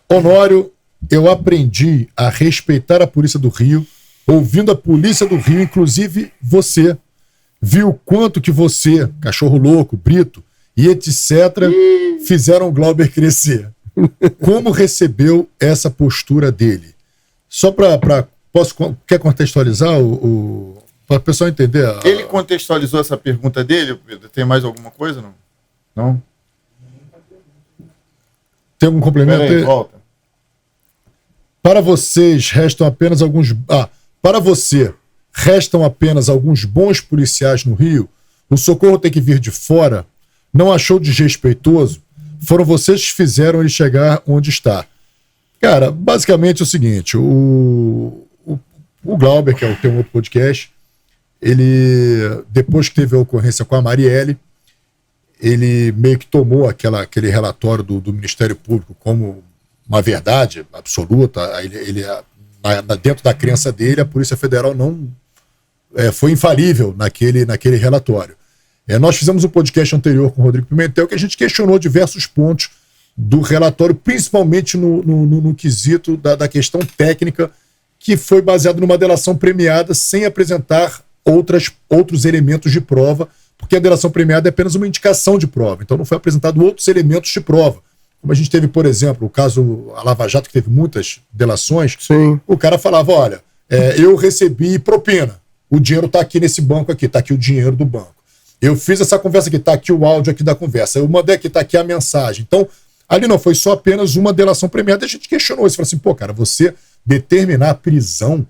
Honório, eu aprendi a respeitar a Polícia do Rio, ouvindo a Polícia do Rio, inclusive você, viu o quanto que você, cachorro louco, Brito e etc., fizeram o Glauber crescer. Como recebeu essa postura dele? Só quer contextualizar para o pessoal entender? Ele contextualizou essa pergunta dele, Pedro? Tem mais alguma coisa, não? Não? Tem algum complemento? Peraí, volta. Para vocês, restam apenas alguns... para você, restam apenas alguns bons policiais no Rio? O socorro tem que vir de fora? Não achou desrespeitoso? Foram vocês que fizeram ele chegar onde está. Cara, basicamente é o seguinte, o Glauber, que tem um outro podcast, ele, depois que teve a ocorrência com a Marielle, ele meio que tomou aquele relatório do Ministério Público como uma verdade absoluta. Dentro da crença dele, a Polícia Federal não foi infalível naquele relatório. Nós fizemos um podcast anterior com o Rodrigo Pimentel que a gente questionou diversos pontos do relatório, principalmente no quesito da questão técnica, que foi baseado numa delação premiada sem apresentar outros elementos de prova, porque a delação premiada é apenas uma indicação de prova, então não foi apresentado outros elementos de prova. Como a gente teve, por exemplo, o caso a Lava Jato, que teve muitas delações. Sim. O cara falava, olha, eu recebi propina, o dinheiro está aqui nesse banco aqui, está aqui o dinheiro do banco. Eu fiz essa conversa aqui, está aqui o áudio aqui da conversa, eu mandei aqui, está aqui a mensagem. Então, ali não foi só apenas uma delação premiada, a gente questionou isso, falou assim, pô, cara, você determinar a prisão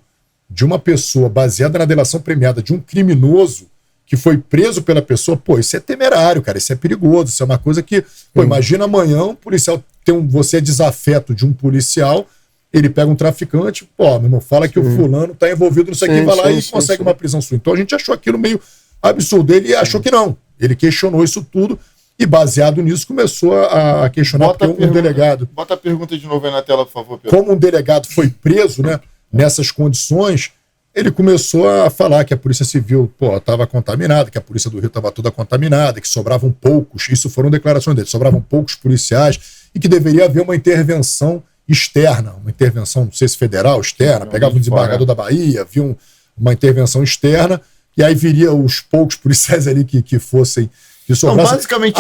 de uma pessoa baseada na delação premiada de um criminoso que foi preso pela pessoa, pô, isso é temerário, cara, isso é perigoso, isso é uma coisa que, pô, imagina amanhã um policial, você é desafeto de um policial, ele pega um traficante, pô, meu irmão, fala que o fulano tá envolvido nisso aqui, vai lá e consegue uma prisão sua. Então a gente achou aquilo meio absurdo, ele achou que não, ele questionou isso tudo e baseado nisso começou a questionar um delegado. Bota a pergunta de novo aí na tela, por favor, Pedro. Como um delegado foi preso, né, nessas condições, ele começou a falar que a Polícia Civil estava contaminada, que a Polícia do Rio estava toda contaminada, que sobravam poucos, isso foram declarações dele, sobravam poucos policiais e que deveria haver uma intervenção externa, uma intervenção, não sei se federal, externa, pegava um desembargador da Bahia, havia uma intervenção externa e aí viria os poucos policiais ali que fossem, que sobrassem. Não, basicamente...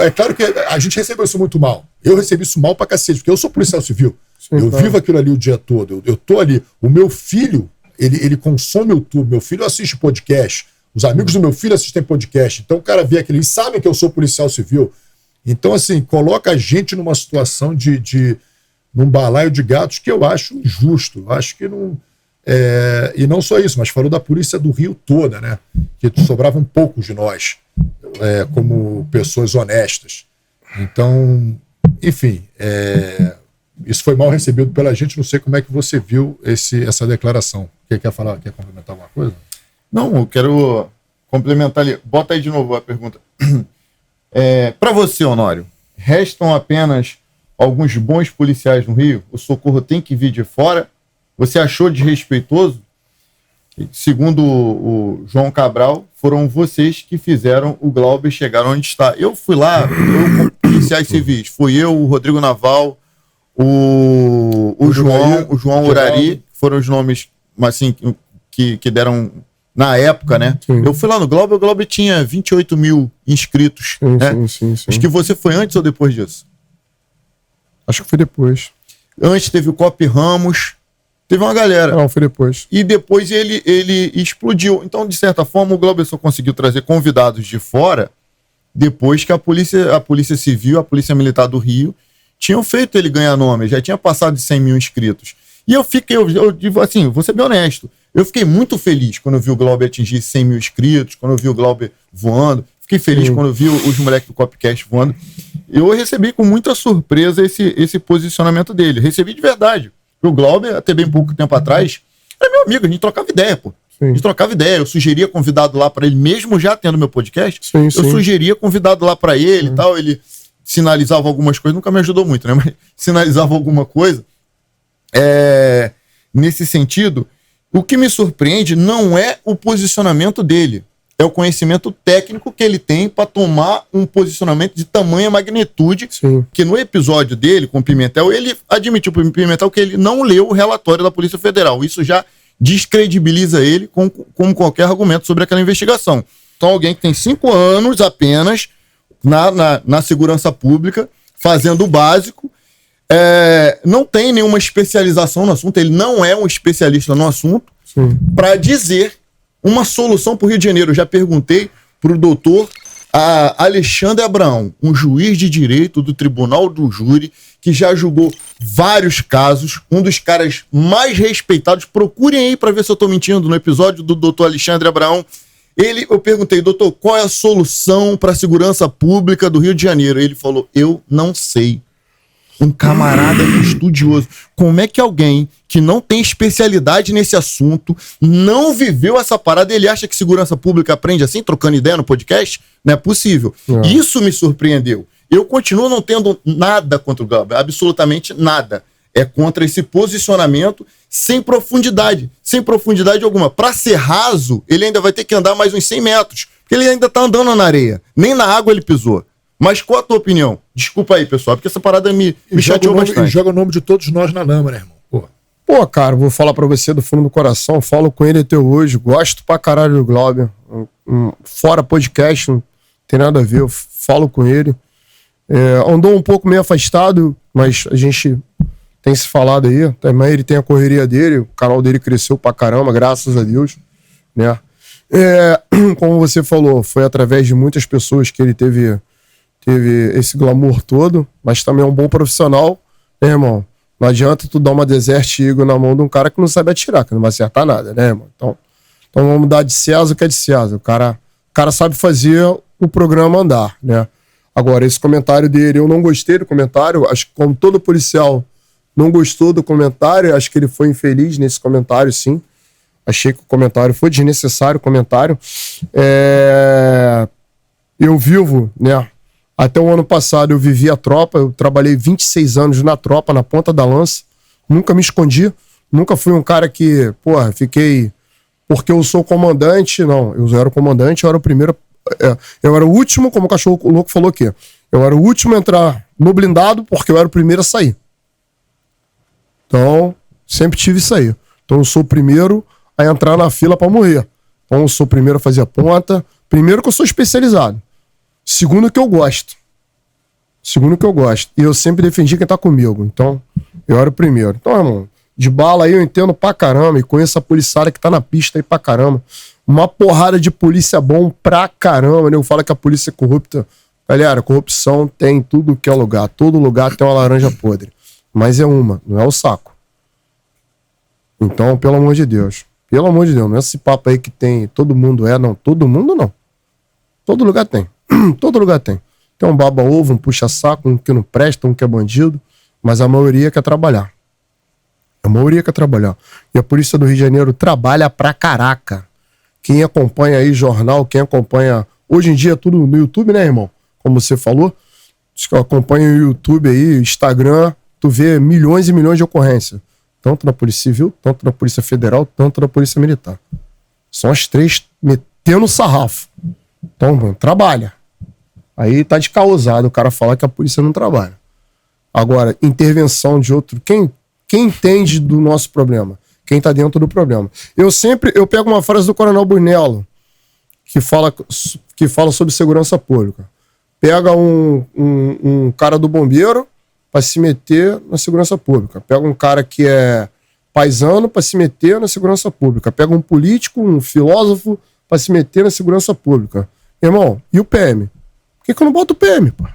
É claro que a gente recebeu isso muito mal. Eu recebi isso mal pra cacete, porque eu sou policial civil. Eu vivo aquilo ali o dia todo, eu tô ali. O meu filho, ele consome YouTube, meu filho assiste podcast, os amigos do meu filho assistem podcast, então o cara vê aquilo e sabe que eu sou policial civil. Então, assim, coloca a gente numa situação num balaio de gatos que eu acho injusto, eu acho que não... e não só isso, mas falou da Polícia do Rio toda, né? Que sobravam poucos de nós, como pessoas honestas. Então, enfim... Isso foi mal recebido pela gente, não sei como é que você viu essa declaração. Quer falar, quer complementar alguma coisa? Não, eu quero complementar ali. Bota aí de novo a pergunta. Para você, Honório, restam apenas alguns bons policiais no Rio? O socorro tem que vir de fora? Você achou desrespeitoso? Segundo o João Cabral, foram vocês que fizeram o Glauber chegar onde está. Eu fui lá, com policiais civis, fui eu, o Rodrigo Naval, o João Urari, foram os nomes assim, que deram na época, né? Sim. Eu fui lá no Glauber, o Glauber tinha 28 mil inscritos. Sim. Acho que você foi antes ou depois disso? Acho que foi depois. Antes teve o Cop Ramos, teve uma galera. Não, foi depois. E depois ele explodiu. Então, de certa forma, o Glauber só conseguiu trazer convidados de fora depois que a Polícia Civil, a Polícia Militar do Rio, tinham feito ele ganhar nome, já tinha passado de 100 mil inscritos. E eu digo assim, vou ser bem honesto, eu fiquei muito feliz quando eu vi o Glauber atingir 100 mil inscritos, quando eu vi o Glauber voando, fiquei feliz quando eu vi os moleques do Copcast voando. Eu recebi com muita surpresa esse posicionamento dele, recebi de verdade. O Glauber, até bem pouco tempo atrás, era meu amigo, a gente trocava ideia, pô. Sim. A gente trocava ideia, eu sugeria convidado lá para ele, mesmo já tendo meu podcast, eu sugeria convidado lá para ele e tal, ele sinalizava algumas coisas, nunca me ajudou muito, né? Mas sinalizava alguma coisa. Nesse sentido, o que me surpreende não é o posicionamento dele, é o conhecimento técnico que ele tem para tomar um posicionamento de tamanha magnitude. Sim. Que no episódio dele com o Pimentel, ele admitiu para o Pimentel que ele não leu o relatório da Polícia Federal. Isso já descredibiliza ele com qualquer argumento sobre aquela investigação. Então, alguém que tem 5 anos apenas na segurança pública, fazendo o básico, não tem nenhuma especialização no assunto, ele não é um especialista no assunto, para dizer uma solução para o Rio de Janeiro. Eu já perguntei para o doutor Alexandre Abraão, um juiz de direito do Tribunal do Júri, que já julgou vários casos, um dos caras mais respeitados. Procurem aí para ver se eu estou mentindo, no episódio do doutor Alexandre Abraão. Eu perguntei, doutor, qual é a solução para a segurança pública do Rio de Janeiro? Ele falou, eu não sei. Um camarada estudioso. Como é que alguém que não tem especialidade nesse assunto, não viveu essa parada, ele acha que segurança pública aprende assim, trocando ideia no podcast? Não é possível. Isso me surpreendeu. Eu continuo não tendo nada contra o Glauber, absolutamente nada. É contra esse posicionamento sem profundidade alguma. Para ser raso, ele ainda vai ter que andar mais uns 100 metros, porque ele ainda tá andando na areia. Nem na água ele pisou. Mas qual a tua opinião? Desculpa aí, pessoal, porque essa parada me chateou bastante. E joga o nome de todos nós na lama, né, irmão? Pô, cara, vou falar pra você do fundo do coração, falo com ele até hoje, gosto pra caralho do Glauber. Fora podcast, não tem nada a ver, eu falo com ele. Andou um pouco meio afastado, mas a gente tem se falado aí. Também ele tem a correria dele, o canal dele cresceu pra caramba, graças a Deus, né? Como você falou, foi através de muitas pessoas que ele teve esse glamour todo, mas também é um bom profissional, né, irmão? Não adianta tu dar uma Desert Eagle na mão de um cara que não sabe atirar, que não vai acertar nada, né, irmão? Então vamos dar de César o que é de César. O cara sabe fazer o programa andar, né? Agora, esse comentário dele, eu não gostei do comentário, acho que como todo policial não gostou do comentário, acho que ele foi infeliz nesse comentário, sim. Achei que o comentário foi desnecessário, o comentário. Eu vivo, né? Até o ano passado eu vivi a tropa, eu trabalhei 26 anos na tropa, na ponta da lança, nunca me escondi, nunca fui um cara que, fiquei, porque eu sou comandante, não, eu era o comandante, eu era o primeiro, eu era o último, como o cachorro louco falou aqui, eu era o último a entrar no blindado porque eu era o primeiro a sair. Então, sempre tive isso aí. Então eu sou o primeiro a entrar na fila para morrer. Então eu sou o primeiro a fazer a ponta, primeiro que eu sou especializado. Segundo que eu gosto. E eu sempre defendi quem tá comigo. Então, eu era o primeiro. Então, irmão, de bala aí eu entendo pra caramba e conheço a policiária que tá na pista aí pra caramba. Uma porrada de polícia bom pra caramba, né? Eu falo que a polícia é corrupta. Galera, corrupção tem em tudo que é lugar. Todo lugar tem uma laranja podre. Mas é uma, não é o saco. Então, pelo amor de Deus. Pelo amor de Deus, não é esse papo aí que tem todo mundo não. Todo mundo não. Todo lugar tem. Todo lugar tem. Tem um baba-ovo, um puxa-saco, um que não presta, um que é bandido, mas a maioria quer trabalhar. E a Polícia do Rio de Janeiro trabalha pra caraca. Quem acompanha aí jornal, quem acompanha... Hoje em dia é tudo no YouTube, né, irmão? Como você falou. Acompanha o YouTube aí, Instagram, tu vê milhões e milhões de ocorrências. Tanto na Polícia Civil, tanto na Polícia Federal, tanto na Polícia Militar. São as três metendo sarrafo. Então, mano, trabalha. Aí tá de causado o cara falar que a polícia não trabalha. Agora, intervenção de outro... Quem entende do nosso problema? Quem tá dentro do problema? Eu pego uma frase do Coronel Brunello, que fala sobre segurança pública. Pega um cara do bombeiro para se meter na segurança pública. Pega um cara que é paisano para se meter na segurança pública. Pega um político, um filósofo para se meter na segurança pública. Irmão, e o PM? Por que eu não boto o PM, pô?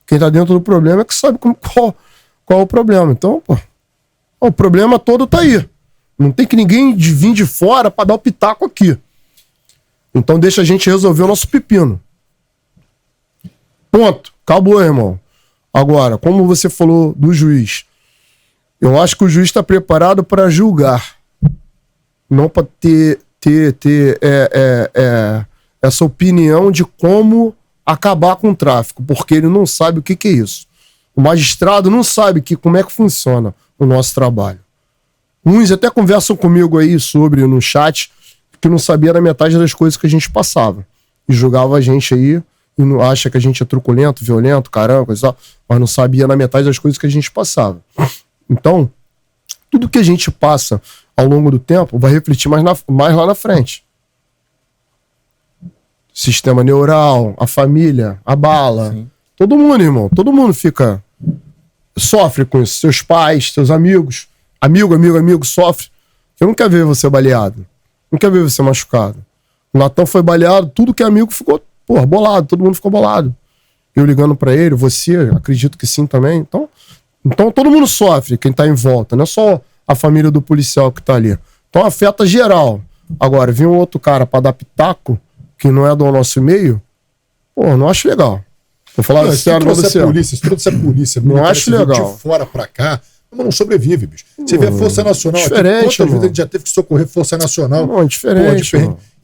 Quem tá dentro do problema é que sabe qual é o problema. Então, pô, o problema todo tá aí. Não tem que ninguém vir de fora para dar o pitaco aqui. Então deixa a gente resolver o nosso pepino. Ponto. Acabou, irmão. Agora, como você falou do juiz, eu acho que o juiz está preparado para julgar. Não para ter essa opinião de como acabar com o tráfico, porque ele não sabe o que é isso. O magistrado não sabe como é que funciona o nosso trabalho. Uns até conversam comigo aí no chat, que não sabia da metade das coisas que a gente passava. E julgava a gente aí, e não acha que a gente é truculento, violento, caramba, mas não sabia na metade das coisas que a gente passava. Então, tudo que a gente passa ao longo do tempo vai refletir mais lá na frente. Sistema neural, a família, a bala. Sim. Todo mundo, irmão. Todo mundo sofre com isso. Seus pais, seus amigos. Amigo sofre. Eu não quero ver você baleado. Não quero ver você machucado. O Natan foi baleado, tudo que é amigo ficou, bolado. Todo mundo ficou bolado. Eu ligando pra ele, você, acredito que sim também. Então todo mundo sofre, quem tá em volta. Não é só a família do policial que tá ali. Então afeta geral. Agora, vir um outro cara pra dar pitaco, que não é do nosso meio, não acho legal. Vou falar sério pra você. Se trouxe a polícia, não acho legal. De fora pra cá, não sobrevive, bicho. Você vê a Força Nacional diferente, aqui, quantas vezes a gente já teve que socorrer Força Nacional? Não, é diferente.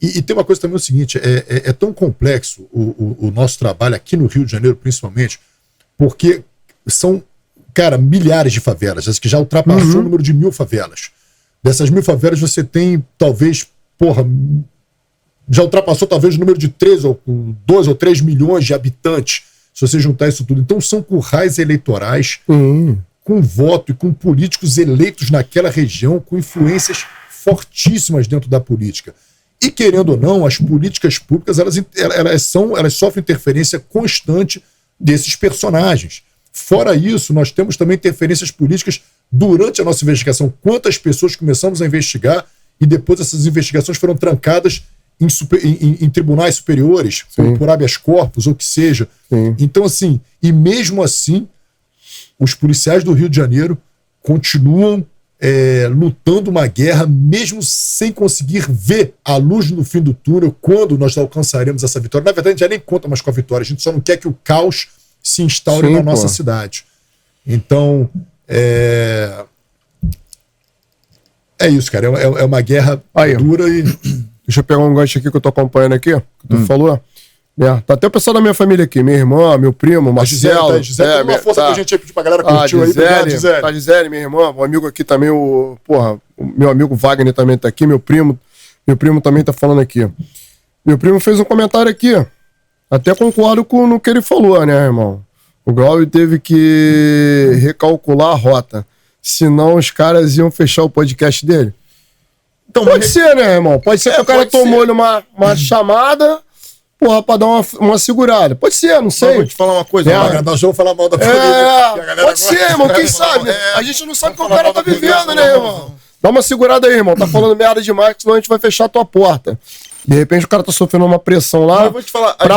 E tem uma coisa também, o seguinte, é tão complexo o nosso trabalho aqui no Rio de Janeiro, principalmente, porque são, cara, milhares de favelas, as que já ultrapassou o número de 1000 favelas. Dessas 1000 favelas você tem, talvez, já ultrapassou talvez o número de 2 ou 3 milhões de habitantes, se você juntar isso tudo. Então são currais eleitorais com voto e com políticos eleitos naquela região, com influências fortíssimas dentro da política. E, querendo ou não, as políticas públicas elas sofrem interferência constante desses personagens. Fora isso, nós temos também interferências políticas durante a nossa investigação. Quantas pessoas começamos a investigar e depois essas investigações foram trancadas em tribunais superiores, por habeas corpus, ou que seja. Sim. Então, assim, e mesmo assim, os policiais do Rio de Janeiro continuam lutando uma guerra, mesmo sem conseguir ver a luz no fim do túnel, quando nós alcançaremos essa vitória. Na verdade, a gente já nem conta mais com a vitória, a gente só não quer que o caos se instaure na nossa cidade. Então, é isso, cara, é uma guerra dura e... Deixa eu pegar um gancho aqui que eu tô acompanhando aqui, que tu falou. Tá até o pessoal da minha família aqui, minha irmã, meu primo, Marcelo. Gisele, uma força pra gente aí, pra galera curtiu aí. Obrigado, Gisele. Tá, Gisele, minha irmã, um amigo aqui também, o meu amigo Wagner também tá aqui, meu primo também tá falando aqui. Meu primo fez um comentário aqui, até concordo no que ele falou, né, irmão? O Glauber teve que recalcular a rota, senão os caras iam fechar o podcast dele. Então, pode ser, né, irmão? Pode ser que o cara tomou-lhe uma chamada, pra dar uma segurada. Pode ser, não sei. Vou te falar uma coisa. Nós vamos falar mal da polícia. Pode ser, irmão, quem sabe? A gente não sabe o que o cara tá vivendo, né, irmão? Dá uma segurada aí, irmão. Tá falando merda demais, senão a gente vai fechar a tua porta. De repente o cara tá sofrendo uma pressão lá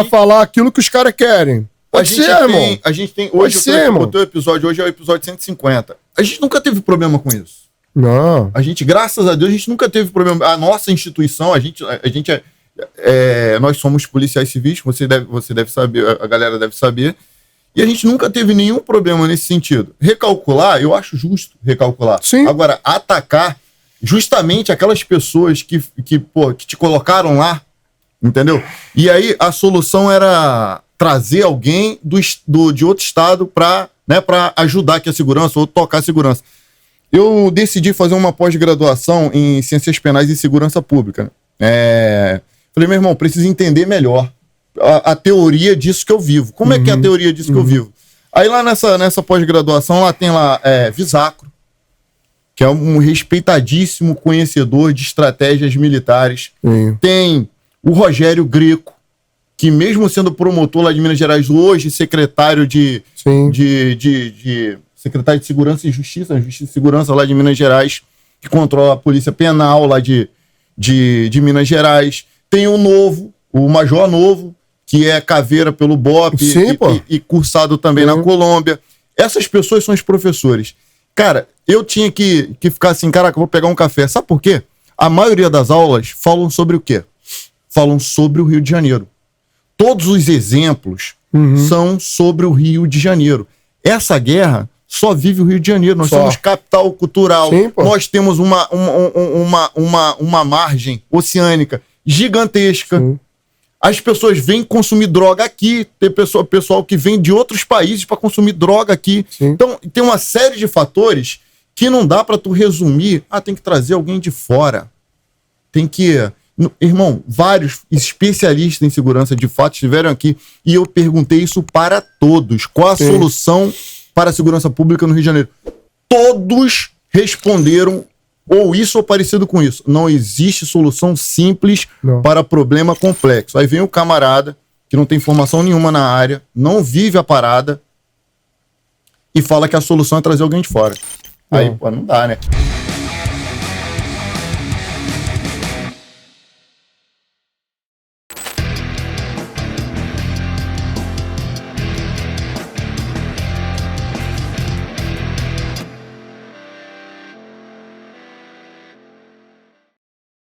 falar aquilo que os caras querem. Pode ser, irmão. A gente tem... Hoje, o teu episódio hoje é o episódio 150. A gente nunca teve problema com isso. Não. A gente, graças a Deus, a gente nunca teve problema. A nossa instituição, nós somos policiais civis, você deve saber, a galera deve saber, e a gente nunca teve nenhum problema nesse sentido. Recalcular, eu acho justo recalcular. Sim. Agora, atacar justamente aquelas pessoas que te colocaram lá, entendeu? E aí a solução era trazer alguém de outro estado para ajudar aqui a segurança ou tocar a segurança. Eu decidi fazer uma pós-graduação em Ciências Penais e Segurança Pública. Falei, meu irmão, preciso entender melhor a teoria disso que eu vivo. Como é que é a teoria disso que eu vivo? Aí lá nessa pós-graduação, lá tem Visacro, que é um respeitadíssimo conhecedor de estratégias militares. Tem o Rogério Greco, que mesmo sendo promotor lá de Minas Gerais, hoje secretário secretário de Segurança e Justiça e Segurança lá de Minas Gerais, que controla a Polícia Penal lá de Minas Gerais. Tem o Major Novo, que é caveira pelo BOP e cursado também na Colômbia. Essas pessoas são os professores. Cara, eu tinha que ficar assim, caraca, vou pegar um café. Sabe por quê? A maioria das aulas falam sobre o quê? Falam sobre o Rio de Janeiro. Todos os exemplos são sobre o Rio de Janeiro. Essa guerra só vive o Rio de Janeiro. Nós somos capital cultural. Nós temos uma margem oceânica gigantesca. As pessoas vêm consumir droga aqui. Tem pessoal que vem de outros países para consumir droga aqui. Então, tem uma série de fatores que não dá para tu resumir. Tem que trazer alguém de fora. Irmão, vários especialistas em segurança de fato estiveram aqui e eu perguntei isso para todos. Qual a solução para a segurança pública no Rio de Janeiro? Todos responderam ou isso ou parecido com isso. Não existe solução simples para problema complexo. Aí vem o camarada que não tem formação nenhuma na área, não vive a parada e fala que a solução é trazer alguém de fora. Aí, pô, não dá, né?